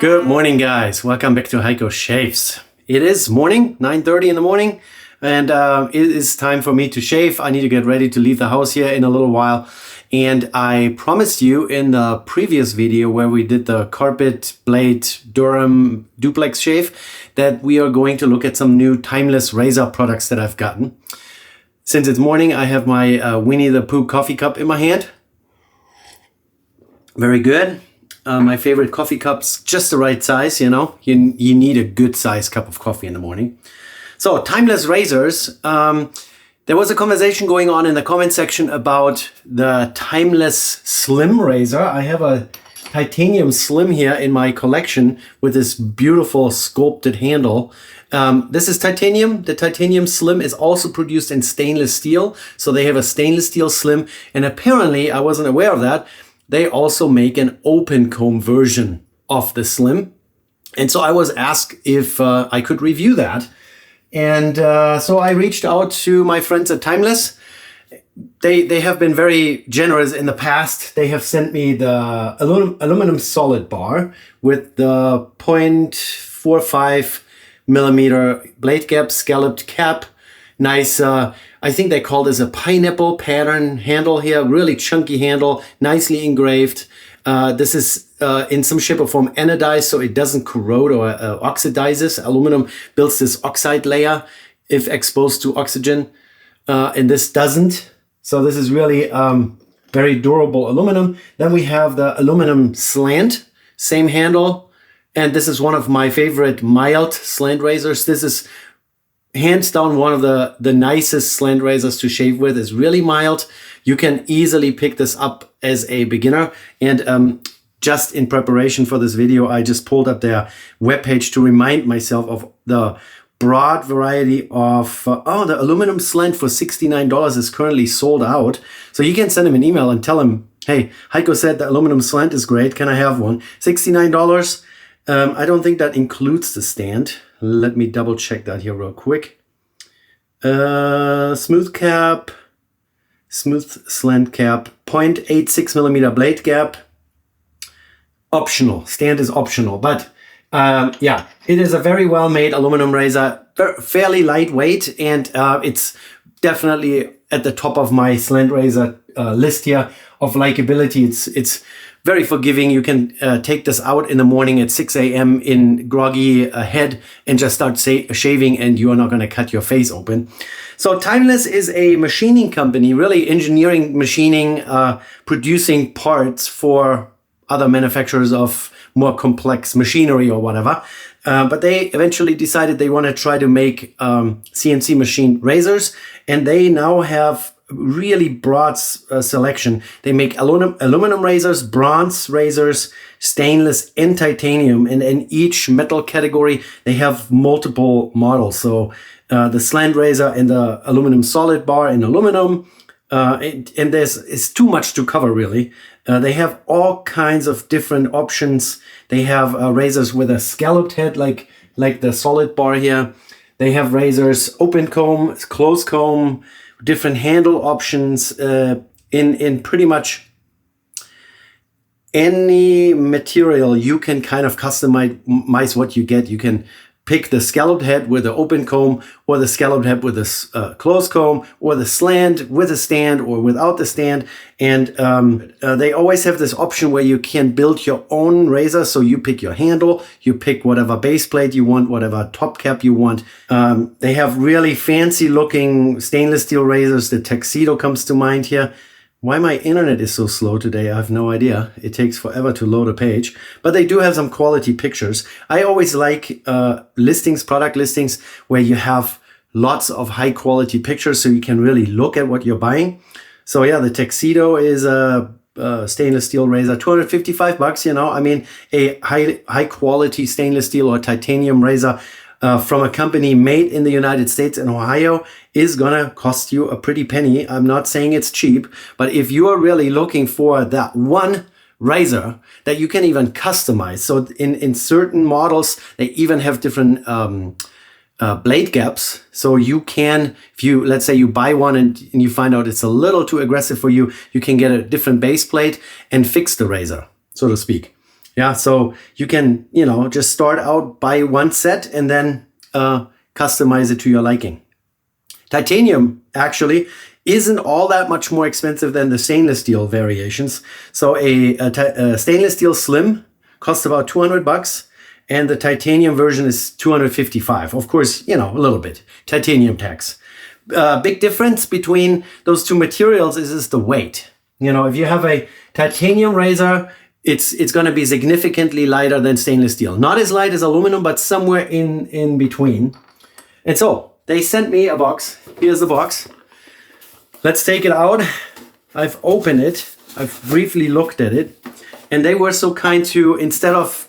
Good morning, guys. Welcome back to Heiko Shaves. It is morning, 9:30 in the morning, and it is time for me to shave. I need to get ready to leave the house here in a little while. And I promised you in the previous video where we did the carpet blade Durham duplex shave that we are going to look at some new TimelessRazor products that I've gotten. Since it's morning, I have my Winnie the Pooh coffee cup in my hand. Very good. My favorite coffee cup's just the right size, you know. You need a good size cup of coffee in the morning. So, Timeless Razors. There was a conversation going on in the comment section about the TimelessSlim Razor. I have a titanium slim here in my collection with this beautiful sculpted handle. This is titanium. The titanium slim is also produced in stainless steel. So they have a stainless steel slim. And apparently, I wasn't aware of that, they also make an open comb version of the slim. And so I was asked if I could review that. And so I reached out to my friends at Timeless. They have been very generous in the past. They have sent me the aluminum solid bar with the 0.45 millimeter blade gap, scalloped cap. Nice, I think they call this a pineapple pattern handle here. Really chunky handle, nicely engraved. This is in some shape or form anodized, so it doesn't corrode or oxidizes. Aluminum builds this oxide layer if exposed to oxygen, and this doesn't. So this is really very durable aluminum. Then we have the aluminum slant, same handle. And this is one of my favorite mild slant razors. This is hands down one of the nicest slant razors to shave with. It's really mild. You can easily pick this up as a beginner. And just in preparation for this video, I just pulled up their webpage to remind myself of the broad variety of, the aluminum slant for $69 is currently sold out. So you can send him an email and tell him, hey, Heiko said the aluminum slant is great. Can I have one? $69. I don't think that includes the stand. Let me double check that here real quick. Smooth cap, smooth slant cap, 0.86 millimeter blade gap. Optional, stand is optional, but yeah, it is a very well made aluminum razor, fairly lightweight, and it's definitely at the top of my slant razor list here of likability. It's very forgiving. You can take this out in the morning at 6 a.m. in groggy head and just start shaving, and you are not going to cut your face open. So Timeless is a machining company, really engineering, machining, producing parts for other manufacturers of more complex machinery or whatever. But they eventually decided they want to try to make CNC machined razors, and they now have really broad selection. They make aluminum razors, bronze razors, stainless, and titanium. And in each metal category, they have multiple models. So the slant razor and the aluminum solid bar in aluminum. And it's too much to cover, really. They have all kinds of different options. They have razors with a scalloped head, like the solid bar here. They have razors, open comb, closed comb, different handle options in pretty much any material. You can kind of customize what you get. You can pick the scalloped head with the open comb, or the scalloped head with a closed comb, or the slant with a stand or without the stand. And they always have this option where you can build your own razor. So you pick your handle, you pick whatever base plate you want, whatever top cap you want. They have really fancy looking stainless steel razors. The Tuxedo comes to mind here. Why my internet is so slow today, I have no idea. It takes forever to load a page, but they do have some quality pictures. I always like product listings where you have lots of high quality pictures so you can really look at what you're buying. So yeah, the Tuxedo is a stainless steel razor, $255, you know. I mean, a high quality stainless steel or titanium razor from a company made in the United States in Ohio is gonna cost you a pretty penny. I'm not saying it's cheap, but if you are really looking for that one razor that you can even customize, so in certain models, they even have different blade gaps. So you can, let's say you buy one and you find out it's a little too aggressive for you, you can get a different base plate and fix the razor, so to speak. Yeah, so you can, just start out, buy one set and then customize it to your liking. Titanium actually isn't all that much more expensive than the stainless steel variations. So a stainless steel slim costs about $200 and the titanium version is $255. Of course, a little bit. Titanium tax. Big difference between those two materials is the weight. If you have a titanium razor, it's going to be significantly lighter than stainless steel. Not as light as aluminum, but somewhere in between. And so they sent me a box. Here's the box. Let's take it out. I've opened it. I've briefly looked at it. And they were so kind to, instead of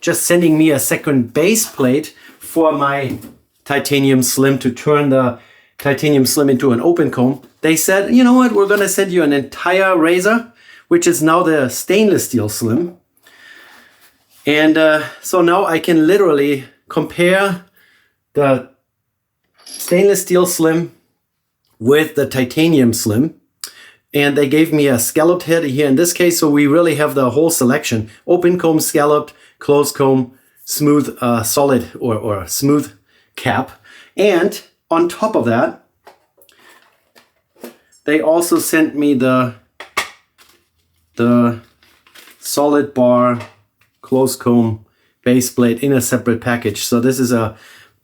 just sending me a second base plate for my titanium slim to turn the titanium slim into an open comb, they said, you know what, we're going to send you an entire razor, which is now the stainless steel slim. And so now I can literally compare the stainless steel slim with the titanium slim. And they gave me a scalloped head here in this case, so we really have the whole selection. Open comb, scalloped, closed comb, smooth, solid or smooth cap. And on top of that, they also sent me the solid bar closed comb base blade in a separate package. So this is a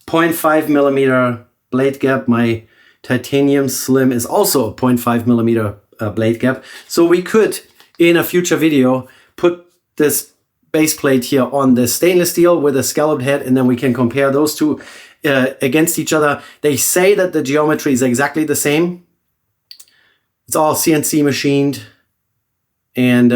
0.5 millimeter blade gap. My titanium slim is also a 0.5 millimeter blade gap. So we could, in a future video, put this base plate here on the stainless steel with a scalloped head, and then we can compare those two against each other. They say that the geometry is exactly the same. It's all CNC machined and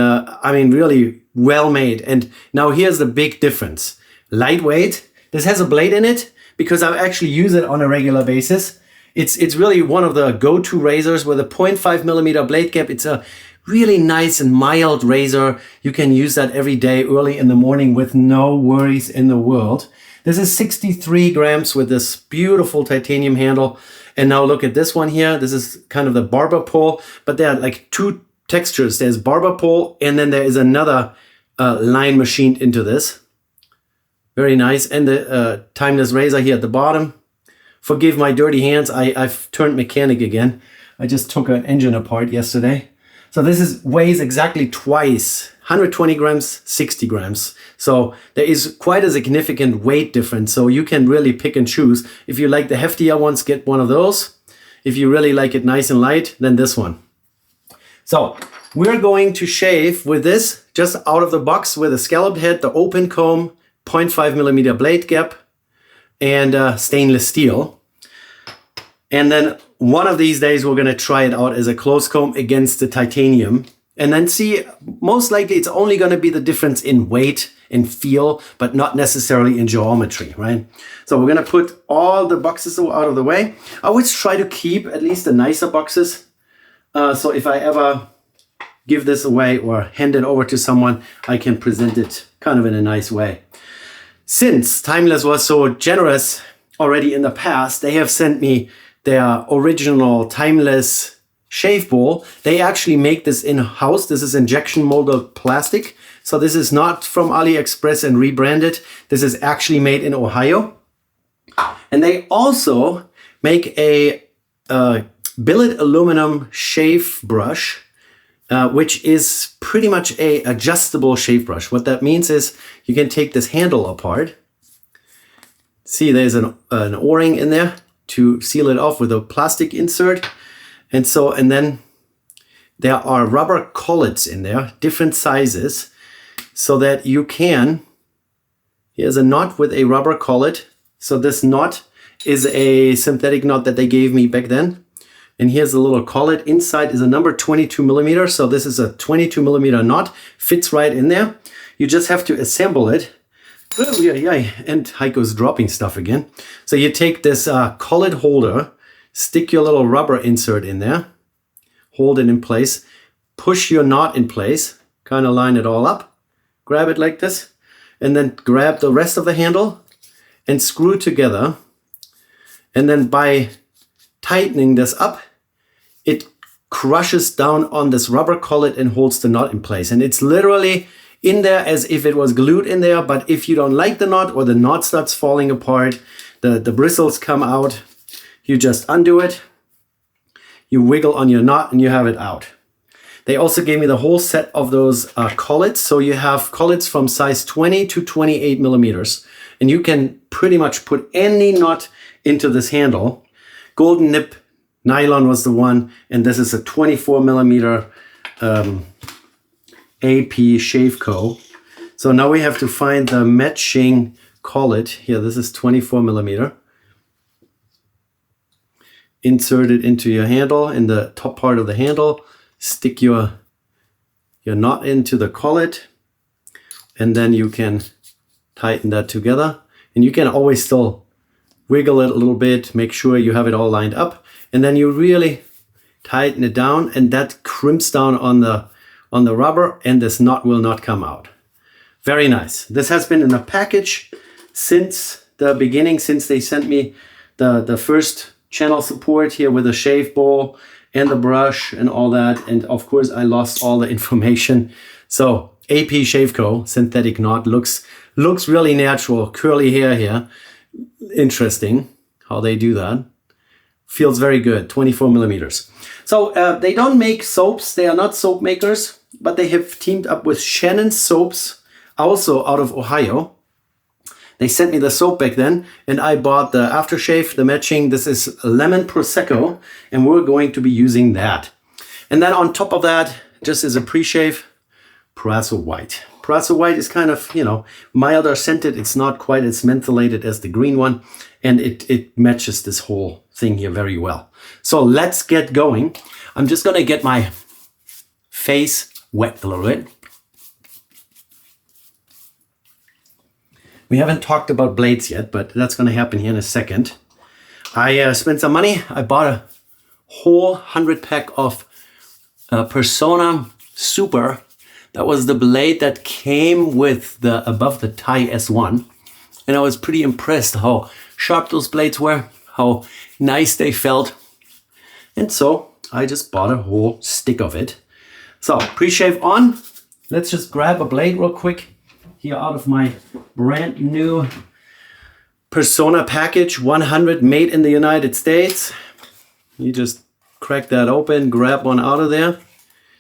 really well made. And now here's the big difference. Lightweight. This has a blade in it because I actually use it on a regular basis. It's really one of the go-to razors with a 0.5 millimeter blade gap. It's a really nice and mild razor. You can use that every day early in the morning with no worries in the world. This is 63 grams with this beautiful titanium handle. And now look at this one here. This is kind of the barber pole, but there are like two textures. There's barber pole and then there is another line machined into this. Very nice. And the timeless razor here at the bottom. Forgive my dirty hands. I've turned mechanic again. I just took an engine apart yesterday. So this weighs exactly twice. 120 grams, 60 grams. So there is quite a significant weight difference. So you can really pick and choose. If you like the heftier ones, get one of those. If you really like it nice and light, then this one. So we're going to shave with this just out of the box with a scalloped head, the open comb, 0.5 millimeter blade gap, and stainless steel. And then one of these days we're going to try it out as a closed comb against the titanium and then see, most likely it's only going to be the difference in weight and feel, but not necessarily in geometry, right? So we're going to put all the boxes out of the way. I always try to keep at least the nicer boxes. So if I ever give this away or hand it over to someone, I can present it kind of in a nice way. Since Timeless was so generous already in the past, they have sent me their original Timeless shave bowl. They actually make this in-house. This is injection molded plastic. So this is not from AliExpress and rebranded. This is actually made in Ohio. And they also make a billet aluminum shave brush, which is pretty much a adjustable shave brush. What that means is you can take this handle apart. See, there's an O-ring in there to seal it off with a plastic insert. And then there are rubber collets in there, different sizes, so that you can, here's a knot with a rubber collet. So this knot is a synthetic knot that they gave me back then. And here's a little collet. Inside is a number 22 millimeter. So this is a 22 millimeter knot, fits right in there. You just have to assemble it. Oh, yeah. And Heiko's dropping stuff again. So you take this collet holder, stick your little rubber insert in there, hold it in place, push your knot in place, kind of line it all up, grab it like this, and then grab the rest of the handle and screw together. And then by tightening this up, it crushes down on this rubber collet and holds the knot in place. And it's literally in there as if it was glued in there. But if you don't like the knot or the knot starts falling apart, the bristles come out, you just undo it, you wiggle on your knot and you have it out. They also gave me the whole set of those collets. So you have collets from size 20 to 28 millimeters. And you can pretty much put any knot into this handle. Golden nip nylon was the one. And this is a 24 millimeter AP Shave Co. So now we have to find the matching collet. Here, this is 24 millimeter. Insert it into your handle, in the top part of the handle. Stick your knot into the collet, and then you can tighten that together. And you can always still wiggle it a little bit, make sure you have it all lined up, and then you really tighten it down, and that crimps down on the rubber, and this knot will not come out. Very nice. This has been in a package since the beginning, since they sent me the first channel support here with a shave bowl and the brush and all that. And of course I lost all the information. So AP Shave Co. synthetic knot looks really natural. Curly hair here. Interesting how they do that. Feels very good. 24 millimeters. So they don't make soaps. They are not soap makers, but they have teamed up with Shannon Soaps, also out of Ohio. They sent me the soap back then, and I bought the Aftershave, the matching. This is Lemon Prosecco, and we're going to be using that. And then on top of that, just as a pre-shave, Parazzo White. Parazzo White is kind of, milder scented. It's not quite as mentholated as the green one, and it matches this whole thing here very well. So let's get going. I'm just gonna get my face wet a little bit. We haven't talked about blades yet, but that's going to happen here in a second. I spent some money. I bought a whole 100 pack of Persona Super. That was the blade that came with the above the tie S1. And I was pretty impressed how sharp those blades were, how nice they felt. And so I just bought a whole stick of it. So pre-shave on. Let's just grab a blade real quick. Here out of my brand new Persona package, 100, made in the United States. You just crack that open, grab one out of there.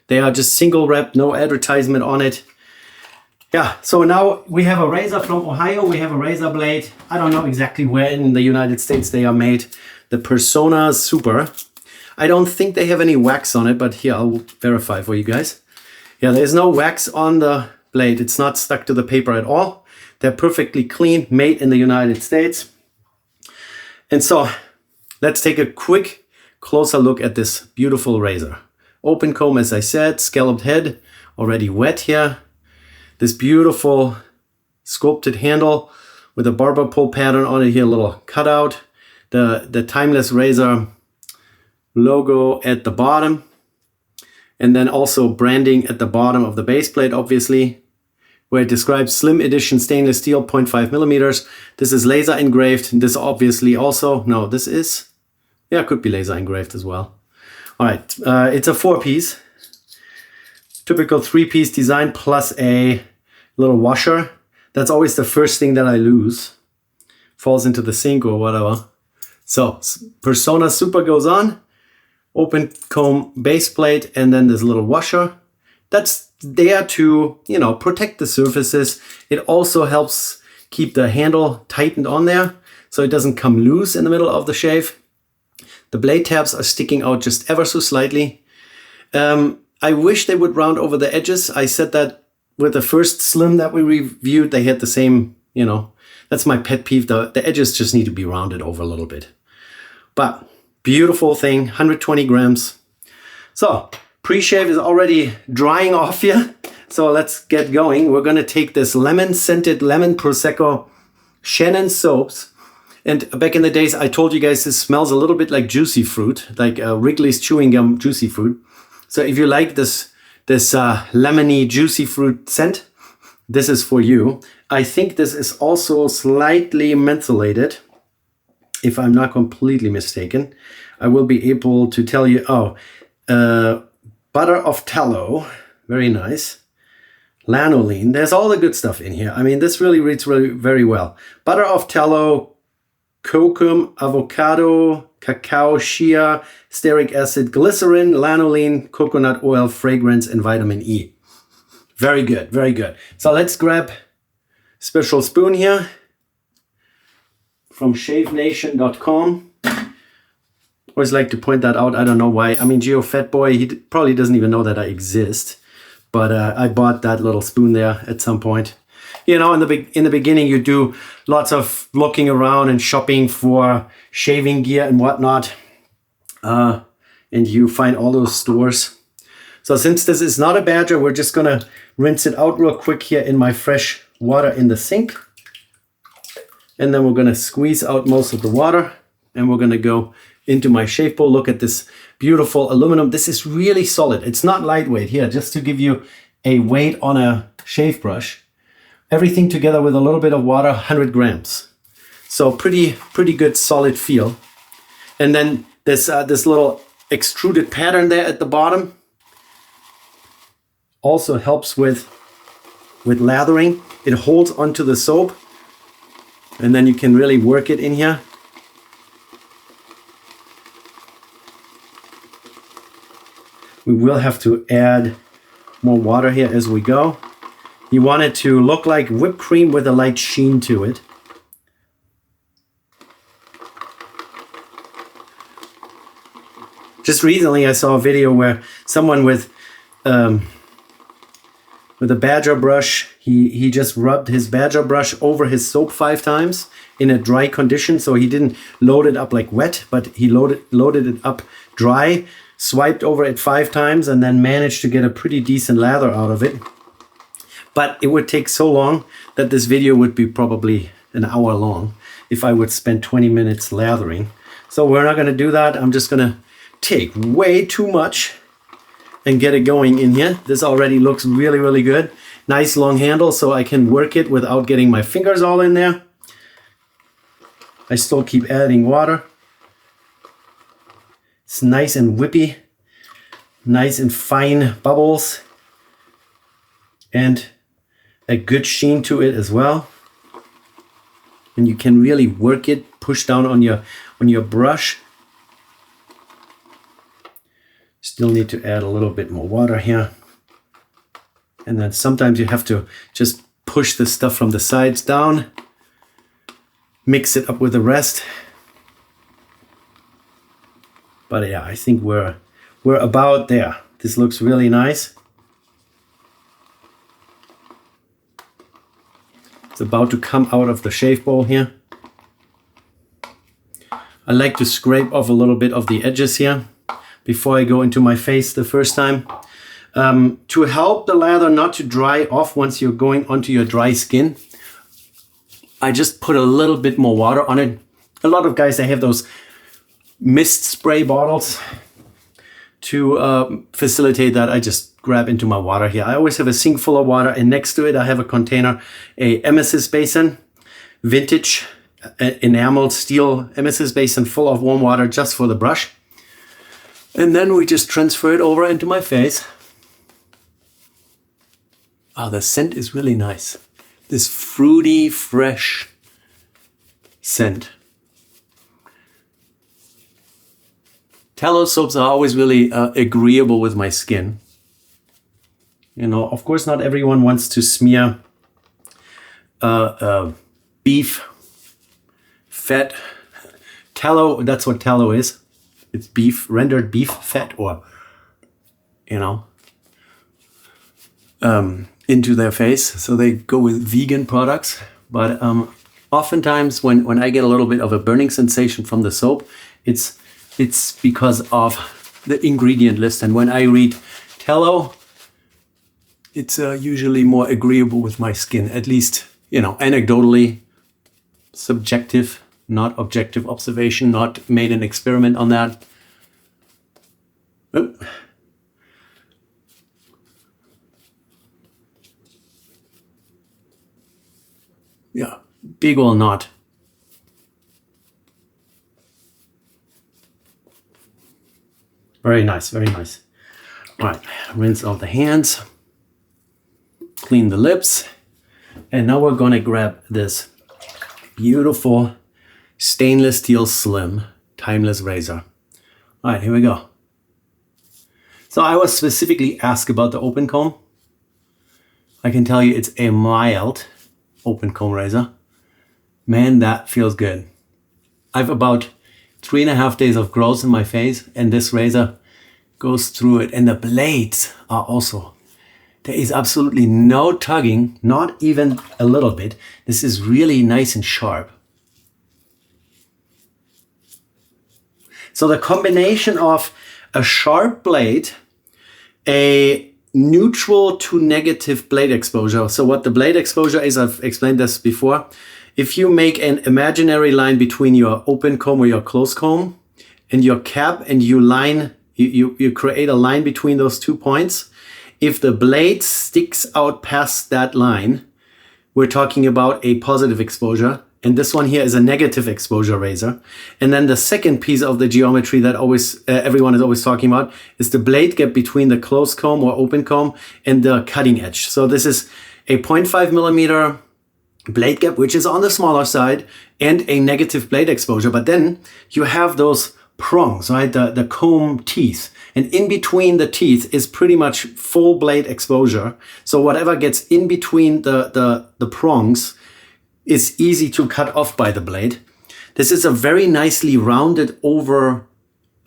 They are just single wrapped, no advertisement on it. Yeah, so now we have a razor from Ohio. We have a razor blade. I don't know exactly where in the United States they are made. The Persona Super. I don't think they have any wax on it, but here I'll verify for you guys. Yeah, there's no wax on the blade. It's not stuck to the paper at all. They're perfectly clean, made in the United States. And so let's take a quick closer look at this beautiful razor. Open comb, as I said, scalloped head, already wet here. This beautiful sculpted handle with a barber pole pattern on it here, a little cutout. The TimelessRazor logo at the bottom. And then also branding at the bottom of the base plate, obviously, where it describes Slim Edition stainless steel, 0.5 millimeters. This is laser engraved. This obviously also, no, this is, yeah, it could be laser engraved as well. All right, it's a 4-piece. Typical 3-piece design plus a little washer. That's always the first thing that I lose. Falls into the sink or whatever. So Persona Super goes on. Open comb base plate, and then this little washer. That's there to, protect the surfaces. It also helps keep the handle tightened on there so it doesn't come loose in the middle of the shave. The blade tabs are sticking out just ever so slightly. I wish they would round over the edges. I said that with the first Slim that we reviewed, they had the same, that's my pet peeve. The edges just need to be rounded over a little bit. But beautiful thing, 120 grams. So pre-shave is already drying off here. So let's get going. We're going to take this lemon-scented Lemon Prosecco Shannon Soaps. And back in the days, I told you guys this smells a little bit like juicy fruit, like Wrigley's chewing gum juicy fruit. So if you like this lemony juicy fruit scent, this is for you. I think this is also slightly mentholated, if I'm not completely mistaken. I will be able to tell you, butter of tallow, very nice. lanolin. There's all the good stuff in here. I mean, this really reads really very well. Butter of tallow, kokum, avocado, cacao, shea, stearic acid, glycerin, lanolin, coconut oil, fragrance, and vitamin E. Very good, very good. So let's grab a special spoon here from shavenation.com. Always like to point that out. I don't know why. I mean, Geo Fat Boy, he probably doesn't even know that I exist. But I bought that little spoon there at some point. You know, in the beginning, you do lots of looking around and shopping for shaving gear and whatnot. And you find all those stores. So since this is not a badger, we're just going to rinse it out real quick here in my fresh water in the sink. And then we're going to squeeze out most of the water. And we're going to go into my shave bowl. Look at this beautiful aluminum. This is really solid. It's not lightweight. Here, just to give you a weight on a shave brush. Everything together with a little bit of water, 100 grams. So pretty good solid feel. And then this little extruded pattern there at the bottom also helps with lathering. It holds onto the soap. And then you can really work it in here. We will have to add more water here as we go. You want it to look like whipped cream with a light sheen to it. Just recently I saw a video where someone with a badger brush, he just rubbed his badger brush over his soap 5 times in a dry condition. So he didn't load it up like wet, but he loaded it up dry, swiped over it 5 times, and then managed to get a pretty decent lather out of it. But it would take so long that this video would be probably an hour long if I would spend 20 minutes lathering. So we're not going to do that. I'm just going to take way too much and get it going in here. This already looks really, really good. Nice long handle so I can work it without getting my fingers all in there. I still keep adding water. It's nice and whippy, nice and fine bubbles, and a good sheen to it as well. And you can really work it, push down on your brush. Still need to add a little bit more water here. And then sometimes you have to just push the stuff from the sides down, mix it up with the rest. But yeah, I think we're about there. This looks really nice. It's about to come out of the shave bowl here. I like to scrape off a little bit of the edges here before I go into my face the first time. To help the lather not to dry off once you're going onto your dry skin, I just put a little bit more water on it. A lot of guys, they have those mist spray bottles. To facilitate that, I just grab into my water here. I always have a sink full of water, and next to it I have a container, a emesis basin, vintage enameled steel emesis basin full of warm water just for the brush. And then we just transfer it over into my face. Oh, the scent is really nice. This fruity, fresh scent. Tallow soaps are always really agreeable with my skin. You know, of course, not everyone wants to smear beef fat. Tallow, that's what tallow is. It's beef, rendered beef fat, or, you know, into their face. So they go with vegan products. But oftentimes when I get a little bit of a burning sensation from the soap, it's because of the ingredient list. And when I read tallow, it's usually more agreeable with my skin, at least, you know, anecdotally, subjective, not objective observation, not made an experiment on that. Oh. Yeah, big or not. Very nice, very nice. All right, rinse out the hands. clean the lips. And now we're gonna grab this beautiful stainless steel slim timeless razor. All right, here we go. So I was specifically asked about the open comb. I can tell you it's a mild open comb razor. Man, that feels good. I've about 3.5 days of growth in my face, and this razor goes through it. And the blades are also, there is absolutely no tugging, not even a little bit. This is really nice and sharp. So the combination of a sharp blade, a neutral to negative blade exposure. So what the blade exposure is, I've explained this before. If you make an imaginary line between your open comb or your closed comb and your cap, and you create a line between those 2 points, if the blade sticks out past that line, we're talking about a positive exposure. And this one here is a negative exposure razor. And then the second piece of the geometry that everyone is always talking about is the blade gap between the closed comb or open comb and the cutting edge. So this is a 0.5 millimeter blade gap, which is on the smaller side, and a negative blade exposure. But then you have those prongs, right? The comb teeth. And in between the teeth is pretty much full blade exposure. So whatever gets in between the prongs is easy to cut off by the blade. This is a very nicely rounded over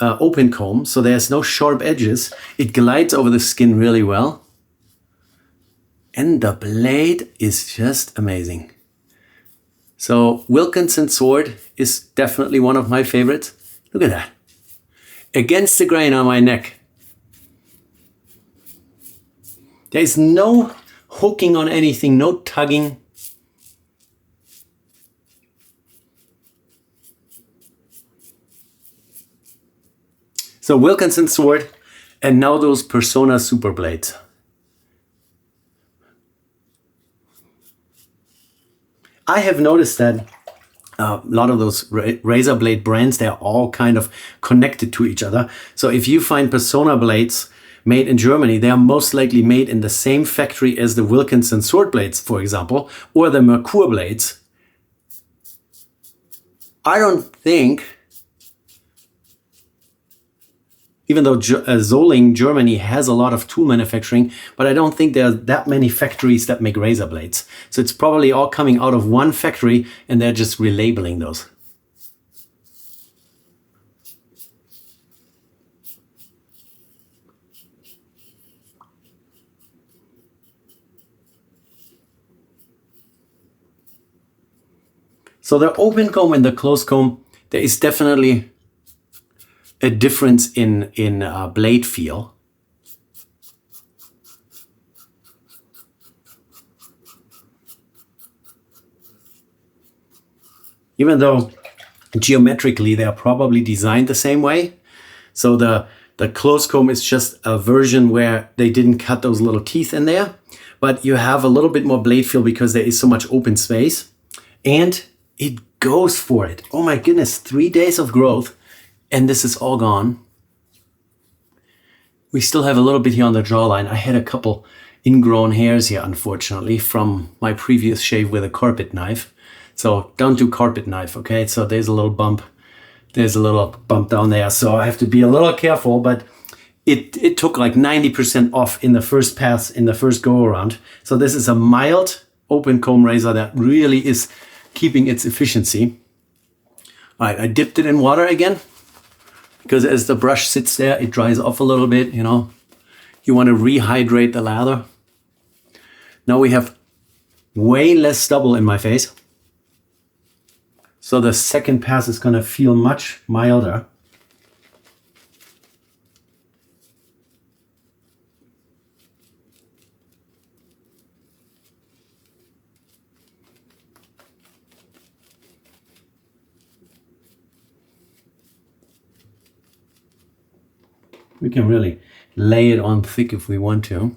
open comb, so there's no sharp edges. It glides over the skin really well. And the blade is just amazing. So Wilkinson sword is definitely one of my favorites. Look at that. Against the grain on my neck. There is no hooking on anything, no tugging. So Wilkinson sword, and now those Persona super blades. I have noticed that a lot of those razor blade brands, they're all kind of connected to each other. So if you find Persona blades made in Germany, they are most likely made in the same factory as the Wilkinson sword blades, for example, or the Merkur blades. I don't think, even though Solingen, Germany has a lot of tool manufacturing, but I don't think there are that many factories that make razor blades. So it's probably all coming out of one factory and they're just relabeling those. So the open comb and the closed comb, there is definitely a difference in blade feel. Even though geometrically they are probably designed the same way. So the closed comb is just a version where they didn't cut those little teeth in there, but you have a little bit more blade feel because there is so much open space, and it goes for it. Oh my goodness, 3 days of growth. And this is all gone. We still have a little bit here on the jawline. I had a couple ingrown hairs here, unfortunately, from my previous shave with a carpet knife. So don't do carpet knife, okay? So there's a little bump. There's a little bump down there. So I have to be a little careful, but it took like 90% off in the first pass, in the first go around. So this is a mild open comb razor that really is keeping its efficiency. All right, I dipped it in water again, because as the brush sits there, it dries off a little bit, you know. You want to rehydrate the lather. Now we have way less stubble in my face. So the second pass is going to feel much milder. We can really lay it on thick if we want to.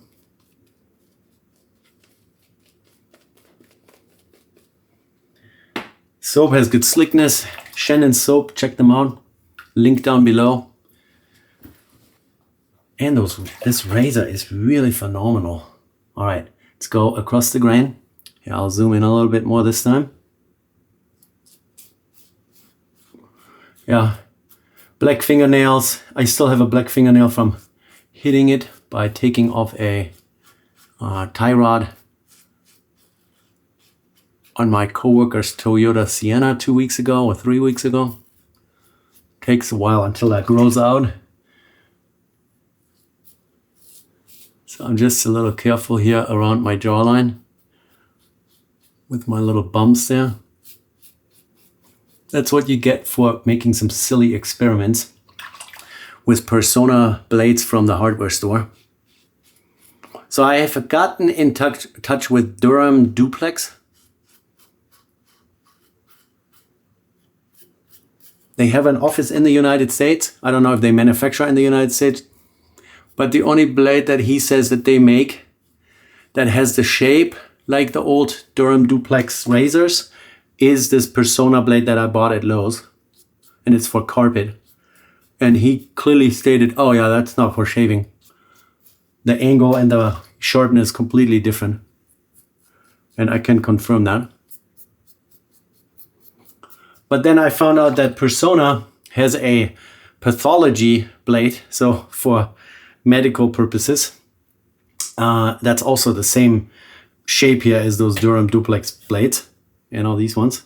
Soap has good slickness. Shannon soap, check them out. Link down below. And this razor is really phenomenal. All right, Let's go across the grain. Yeah, I'll zoom in a little bit more this time. Yeah, black fingernails. I still have a black fingernail from hitting it by taking off a tie rod on my coworker's Toyota Sienna 2 weeks ago or 3 weeks ago. Takes a while until that grows out. So I'm just a little careful here around my jawline with my little bumps there. That's what you get for making some silly experiments with Persona blades from the hardware store. So I have gotten in touch with Durham Duplex. They have an office in the United States. I don't know if they manufacture in the United States, but the only blade that he says that they make that has the shape like the old Durham Duplex razors is this Persona blade that I bought at Lowe's, and it's for carpet. And he clearly stated, oh yeah, that's not for shaving. The angle and the sharpness is completely different. And I can confirm that. But then I found out that Persona has a pathology blade, so for medical purposes. That's also the same shape here as those Durham Duplex blades, you know, these ones.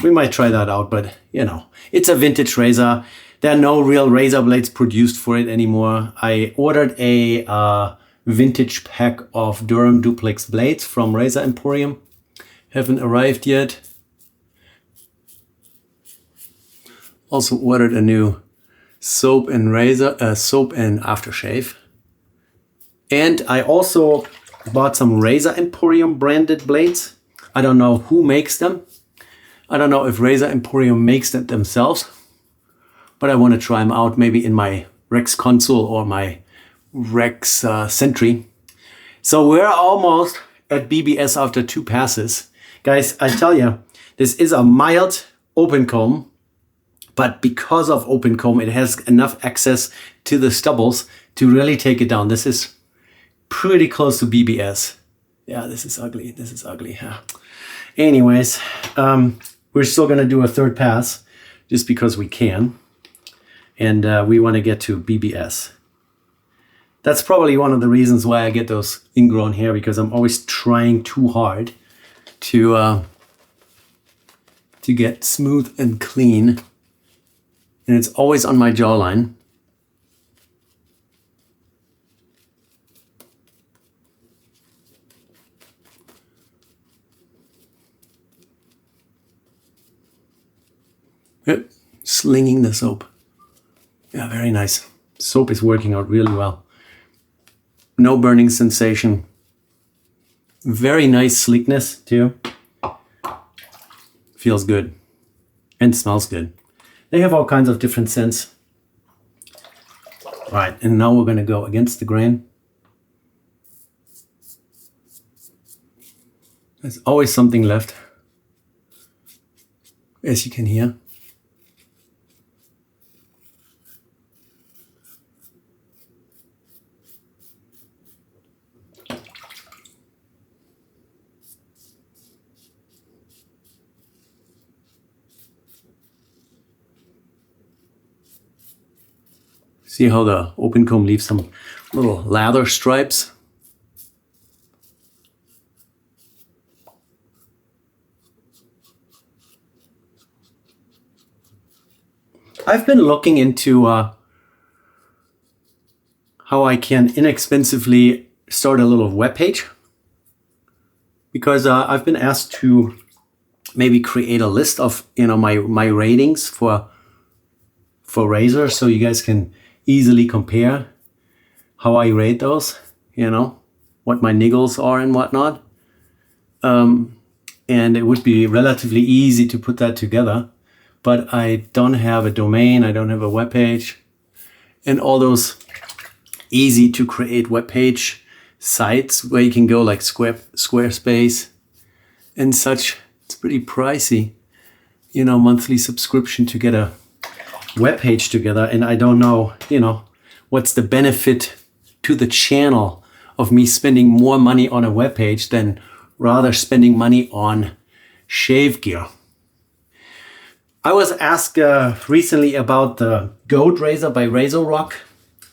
We might try that out, but you know, it's a vintage razor. There are no real razor blades produced for it anymore. I ordered a vintage pack of Durham Duplex blades from Razor Emporium. Haven't arrived yet. Also ordered a new soap and aftershave. And I also bought some Razor Emporium branded blades. I don't know who makes them. I don't know if Razor Emporium makes them themselves, but I want to try them out maybe in my Rex Console or my Rex Sentry. So we're almost at BBS after 2 passes. Guys, I tell you, this is a mild open comb, but because of open comb, it has enough access to the stubbles to really take it down. This is pretty close to BBS. Yeah, this is ugly. This is ugly. Yeah. Anyways, we're still going to do a 3rd pass just because we can. And we want to get to BBS. That's probably one of the reasons why I get those ingrown hair, because I'm always trying too hard to get smooth and clean. And it's always on my jawline. Yep, slinging the soap. Yeah, very nice. Soap is working out really well. No burning sensation. Very nice sleekness too. Feels good. And smells good. They have all kinds of different scents. All right, and now we're going to go against the grain. There's always something left, as you can hear. See how the open comb leaves some little lather stripes? I've been looking into how I can inexpensively start a little web page, because I've been asked to maybe create a list of my ratings for razors, so you guys can easily compare how I rate those, what my niggles are and whatnot. And it would be relatively easy to put that together, but I don't have a domain, I don't have a web page, and all those easy to create web page sites where you can go like Squarespace and such. It's pretty pricey, monthly subscription to get a web page together, and I don't know, what's the benefit to the channel of me spending more money on a web page than rather spending money on shave gear. I was asked recently about the Goat Razor by RazorRock.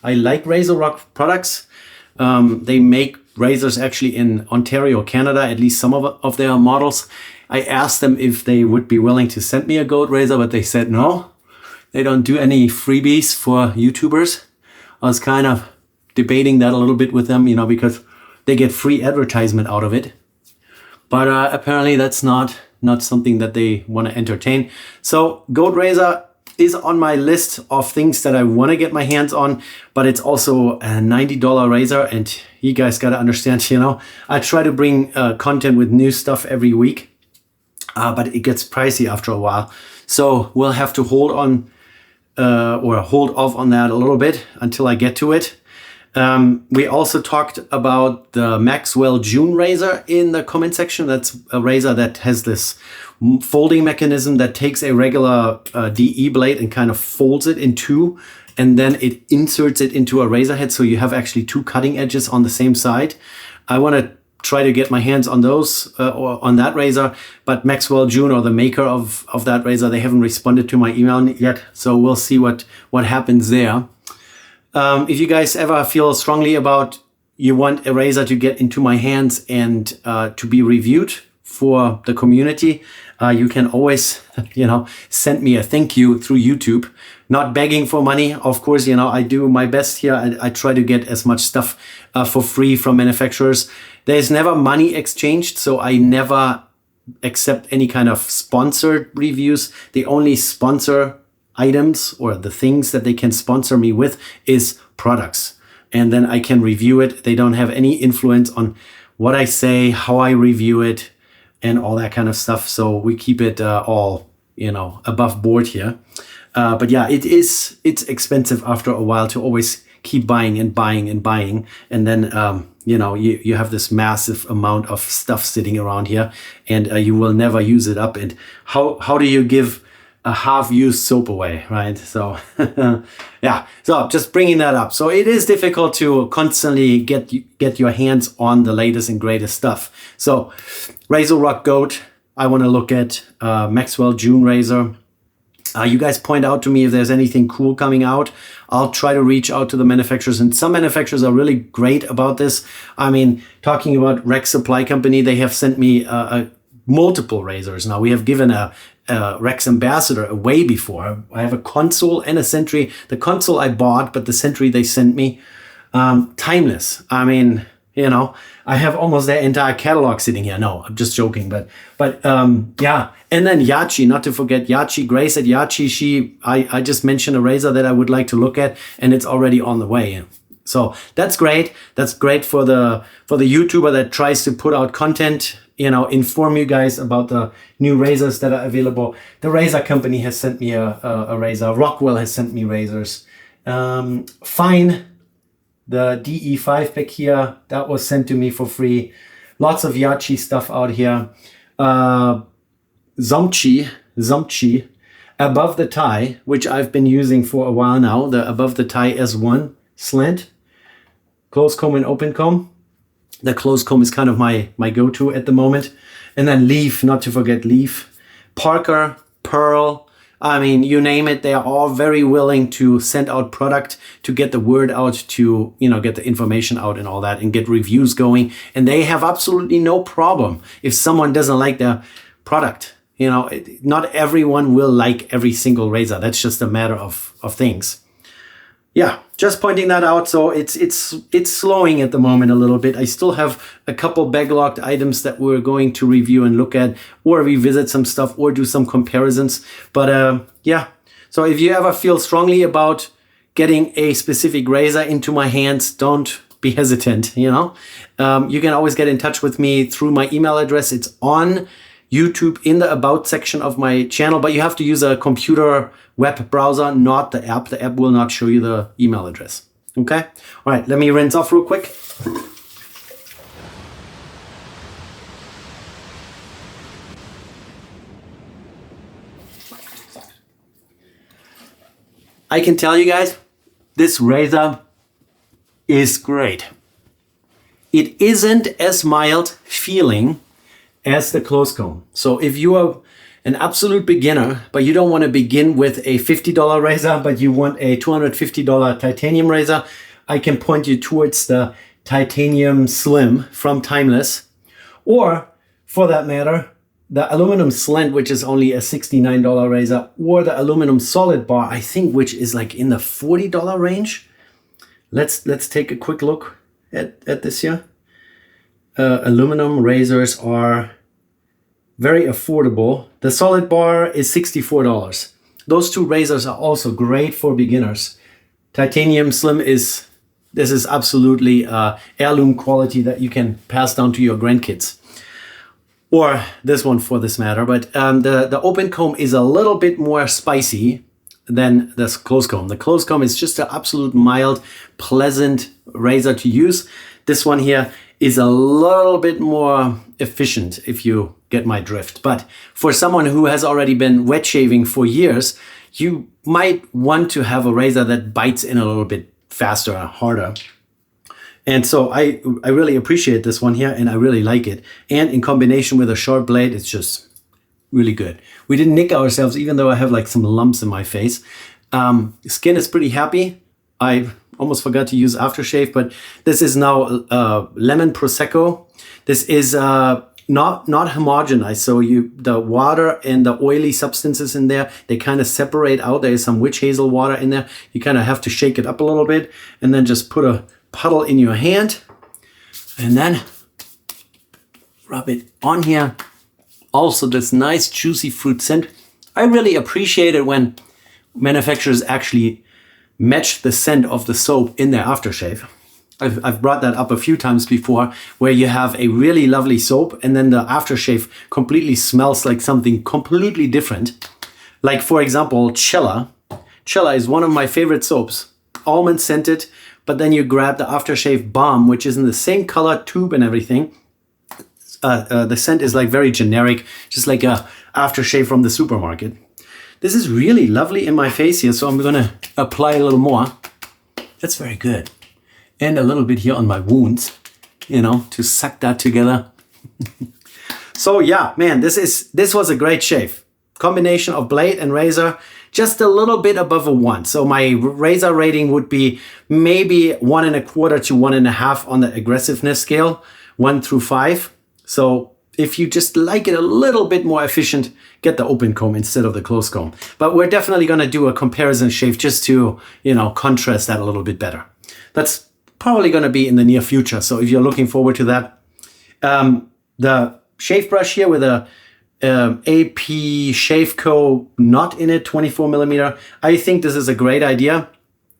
I like RazorRock products. They make razors actually in Ontario, Canada, at least some of their models. I asked them if they would be willing to send me a Goat Razor, but they said no. They don't do any freebies for YouTubers. I was kind of debating that a little bit with them, you know, because they get free advertisement out of it. But apparently that's not something that they want to entertain. So Goat Razor is on my list of things that I want to get my hands on, but it's also a $90 razor, and you guys got to understand, you know, I try to bring content with new stuff every week, but it gets pricey after a while. So we'll have to hold on or hold off on that a little bit until I get to it. We also talked about the Maxwell June razor in the comment section. That's a razor that has this folding mechanism that takes a regular DE blade and kind of folds it in two, and then it inserts it into a razor head. So you have actually two cutting edges on the same side. I want to try to get my hands on those or on that razor, but Maxwell June, or the maker of that razor, they haven't responded to my email yet. So we'll see what happens there. If you guys ever feel strongly about you want a razor to get into my hands and to be reviewed for the community, you can always, you know, send me a thank you through YouTube. Not begging for money, of course. You know, I do my best here. I try to get as much stuff for free from manufacturers. There's never money exchanged, so I never accept any kind of sponsored reviews. The only sponsor items or the things that they can sponsor me with is products, and then I can review it. They don't have any influence on what I say, how I review it, and all that kind of stuff. So we keep it all, you know, above board here. But yeah, it's expensive after a while to always keep buying and buying and buying, and then you know, you have this massive amount of stuff sitting around here, and you will never use it up. And how do you give a half-used soap away, right? So yeah, so just bringing that up. So it is difficult to constantly get your hands on the latest and greatest stuff. So RazorRock Goat, I want to look at Maxwell June razor. You guys point out to me if there's anything cool coming out. I'll try to reach out to the manufacturers, and some manufacturers are really great about this. I mean, talking about Rex Supply Company, they have sent me multiple razors. Now we have given a Rex Ambassador away before. I have a console and a Sentry. The console I bought, but the Sentry they sent me. Timeless. I mean, you know, I have almost their entire catalog sitting here. No, I'm just joking, but yeah. And then Yachi, not to forget Yachi, Grace at Yachi. I just mentioned a razor that I would like to look at, and it's already on the way. So that's great. That's great for the YouTuber that tries to put out content, you know, inform you guys about the new razors that are available. The Razor Company has sent me a razor. Rockwell has sent me razors. Fine, the DE5 pack here, that was sent to me for free. Lots of Yachi stuff out here. Zomchi, Above the Tie, which I've been using for a while now. The Above the Tie S1 slant. Close comb and open comb. The close comb is kind of my go-to at the moment. And then Leaf, not to forget Leaf. Parker, Pearl, I mean, you name it, they are all very willing to send out product to get the word out, to, you know, get the information out and all that, and get reviews going. And they have absolutely no problem if someone doesn't like their product. You know, not everyone will like every single razor. That's just a matter of things. Yeah, just pointing that out. So it's slowing at the moment a little bit. I still have a couple backlogged items that we're going to review and look at, or revisit some stuff, or do some comparisons. But yeah, so if you ever feel strongly about getting a specific razor into my hands, don't be hesitant, you know. You can always get in touch with me through my email address. It's on YouTube in the About section of my channel, but you have to use a computer web browser, not the app. The app will not show you the email address. Okay? All right, let me rinse off real quick. I can tell you guys, this razor is great. it isn't as mild feeling as the close comb. So if you are an absolute beginner, but you don't want to begin with a $50 razor, but you want a $250 titanium razor, I can point you towards the Titanium Slim from Timeless, or for that matter, the aluminum slant, which is only a $69 razor, or the aluminum solid bar, I think, which is like in the $40 range. Let's take a quick look at this here. Aluminum razors are very affordable. The solid bar is $64. Those two razors are also great for beginners. Titanium Slim this is absolutely heirloom quality that you can pass down to your grandkids. Or this one for this matter, but the open comb is a little bit more spicy than this close comb. The close comb is just an absolute mild, pleasant razor to use. This one here is a little bit more efficient, if you get my drift. But for someone who has already been wet shaving for years, you might want to have a razor that bites in a little bit faster and harder. And so I really appreciate this one here, and I really like it. And in combination with a sharp blade, it's just really good. We didn't nick ourselves, even though I have like some lumps in my face. Skin is pretty happy. I almost forgot to use aftershave, but this is now lemon prosecco. This is not homogenized, so the water and the oily substances in there, they kind of separate out. There is some witch hazel water in there. You kind of have to shake it up a little bit, and then just put a puddle in your hand, and then rub it on here. Also, this nice juicy fruit scent. I really appreciate it when manufacturers actually match the scent of the soap in their aftershave. I've brought that up a few times before, where you have a really lovely soap and then the aftershave completely smells like something completely different. Like, for example, Cella. Cella is one of my favorite soaps, almond scented, but then you grab the aftershave balm, which is in the same color tube and everything. The scent is like very generic, just like a aftershave from the supermarket. This is really lovely in my face here, so I'm gonna apply a little more. That's very good. And a little bit here on my wounds, you know, to suck that together. So yeah, man, this was a great shave. Combination of blade and razor, just a little bit above a 1. So my razor rating would be maybe 1.25 to 1.5 on the aggressiveness scale, 1 through 5. So if you just like it a little bit more efficient, get the open comb instead of the close comb. But we're definitely gonna do a comparison shave just to, you know, contrast that a little bit better. That's probably gonna be in the near future. So if you're looking forward to that, the shave brush here with a AP Shaveco knot in it, 24 millimeter. I think this is a great idea.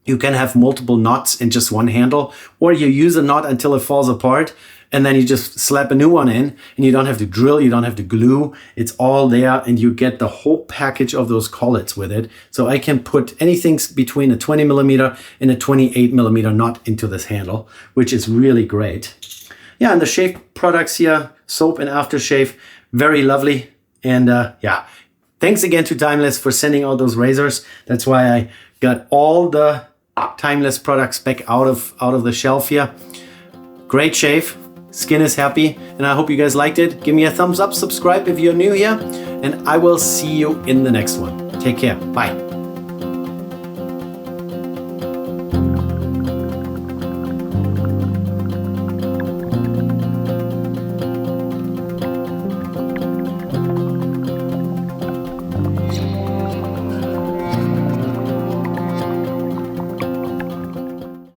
You can have multiple knots in just one handle, or you use a knot until it falls apart, and then you just slap a new one in, and you don't have to drill, you don't have to glue. It's all there, and you get the whole package of those collets with it. So I can put anything between a 20 millimeter and a 28 millimeter knot into this handle, which is really great. Yeah, and the shave products here, soap and aftershave, very lovely. And yeah, thanks again to Timeless for sending out those razors. That's why I got all the Timeless products back out of the shelf here. Great shave, skin is happy, and I hope you guys liked it. Give me a thumbs up, subscribe if you're new here, and I will see you in the next one. Take care, bye.